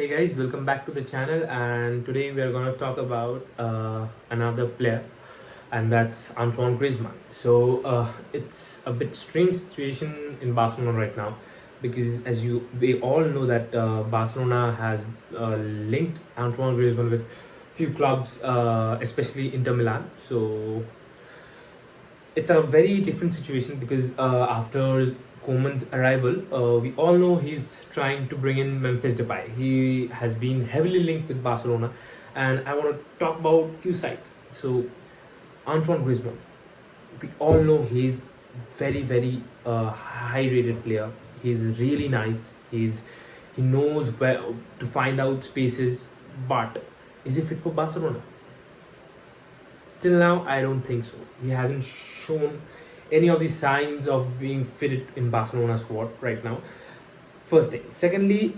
Hey guys, welcome back to the channel, and today we are going to talk about another player, and that's Antoine Griezmann. It's a bit strange situation in Barcelona right now, because as we all know that Barcelona has linked Antoine Griezmann with few clubs, especially Inter Milan. So it's a very different situation because after Koeman's arrival, we all know he's trying to bring in Memphis Depay. He has been heavily linked with Barcelona, and I want to talk about few sides. So Antoine Griezmann, we all know he's very high rated player. He's really nice. He knows where to find out spaces, but is he fit for Barcelona? Till now, I don't think so. He hasn't shown any of the signs of being fitted in Barcelona squad right now. First thing. Secondly,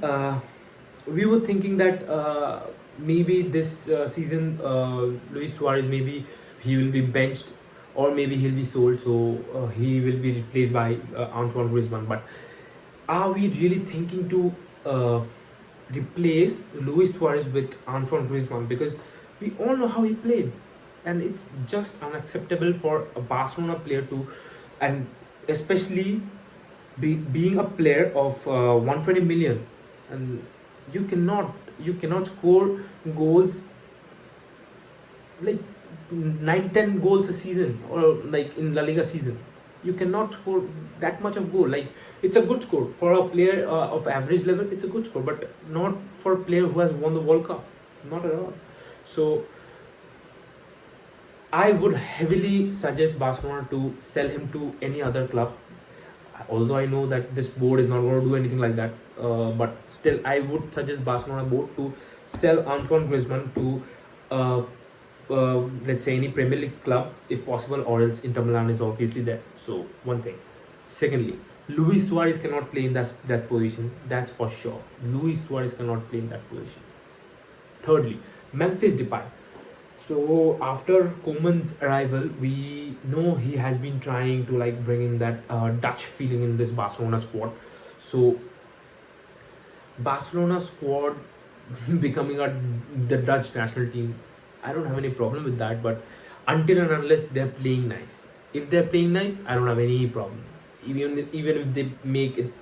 we were thinking that maybe this season, Luis Suarez, maybe he will be benched or maybe he'll be sold, so he will be replaced by Antoine Griezmann. But are we really thinking to replace Luis Suarez with Antoine Griezmann? Because we all know how he played, and it's just unacceptable for a Barcelona player to, and especially being a player of 120 million, and you cannot score goals like 9-10 goals a season, or like in La Liga season. You cannot score that much of goal. Like, it's a good score for a player of average level. It's a good score, but not for a player who has won the World Cup. Not at all. So I would heavily suggest Barcelona to sell him to any other club. Although I know that this board is not going to do anything like that, but still, I would suggest Barcelona board to sell Antoine Griezmann to, let's say, any Premier League club if possible, or else Inter Milan is obviously there. So one thing. Secondly, Luis Suarez cannot play in that position. That's for sure. Luis Suarez cannot play in that position. Thirdly, Memphis Depay. So after Koeman's arrival, we know he has been trying to like bring in that Dutch feeling in this Barcelona squad. So Barcelona squad becoming the Dutch national team, I don't have any problem with that. But until and unless they're playing nice, if they're playing nice, I don't have any problem. Even if they make it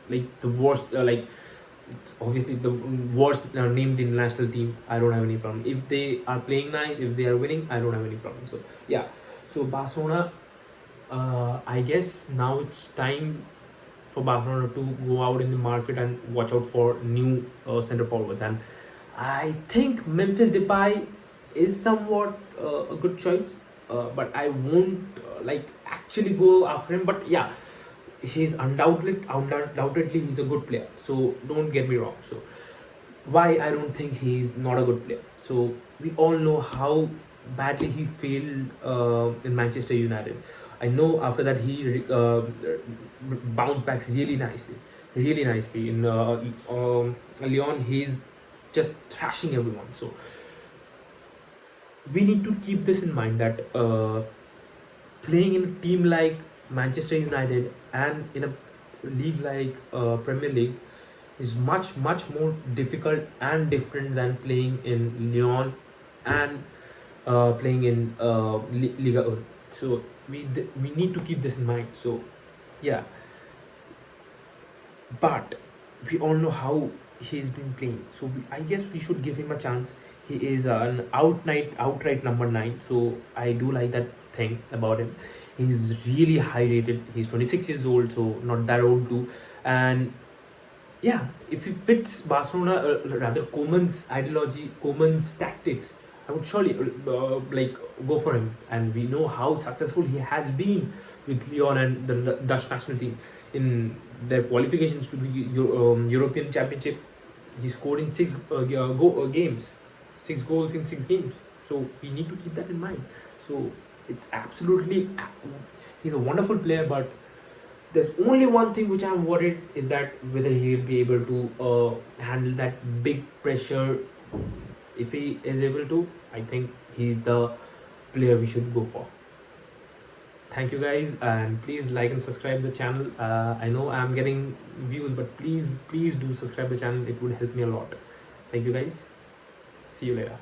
like the worst, like obviously the worst named international team, I don't have any problem. If they are playing nice, if they are winning, I don't have any problem. So yeah, so Barcelona, I guess now it's time for Barcelona to go out in the market and watch out for new center forwards. And I think Memphis Depay is somewhat a good choice, but I won't like actually go after him. But yeah, he's undoubtedly he's a good player. So don't get me wrong. So why I don't think he's not a good player? So we all know how badly he failed in Manchester United. I know after that he bounced back really nicely in Lyon. He's just thrashing everyone. So we need to keep this in mind that playing in a team like Manchester United and in a league like Premier League is much more difficult and different than playing in Lyon and playing in Liga 1. So we need to keep this in mind. So yeah, but we all know how he's been playing. So I guess we should give him a chance. He is an outright number 9. So I do like that thing about him. He's really high rated. He's 26 years old, so not that old too. And yeah, if he fits Barcelona, rather Koeman's ideology, Koeman's tactics, I would surely like go for him. And we know how successful he has been with Lyon and the Dutch national team in their qualifications to the European Championship. He scored in games, 6 goals in 6 games. So we need to keep that in mind. So it's absolutely, he's a wonderful player, but there's only one thing which I'm worried is that whether he'll be able to handle that big pressure. If he is able to, I think he's the player we should go for. Thank you guys, and please like and subscribe the channel. I know I'm getting views, but please do subscribe the channel. It would help me a lot. Thank you guys. See you later.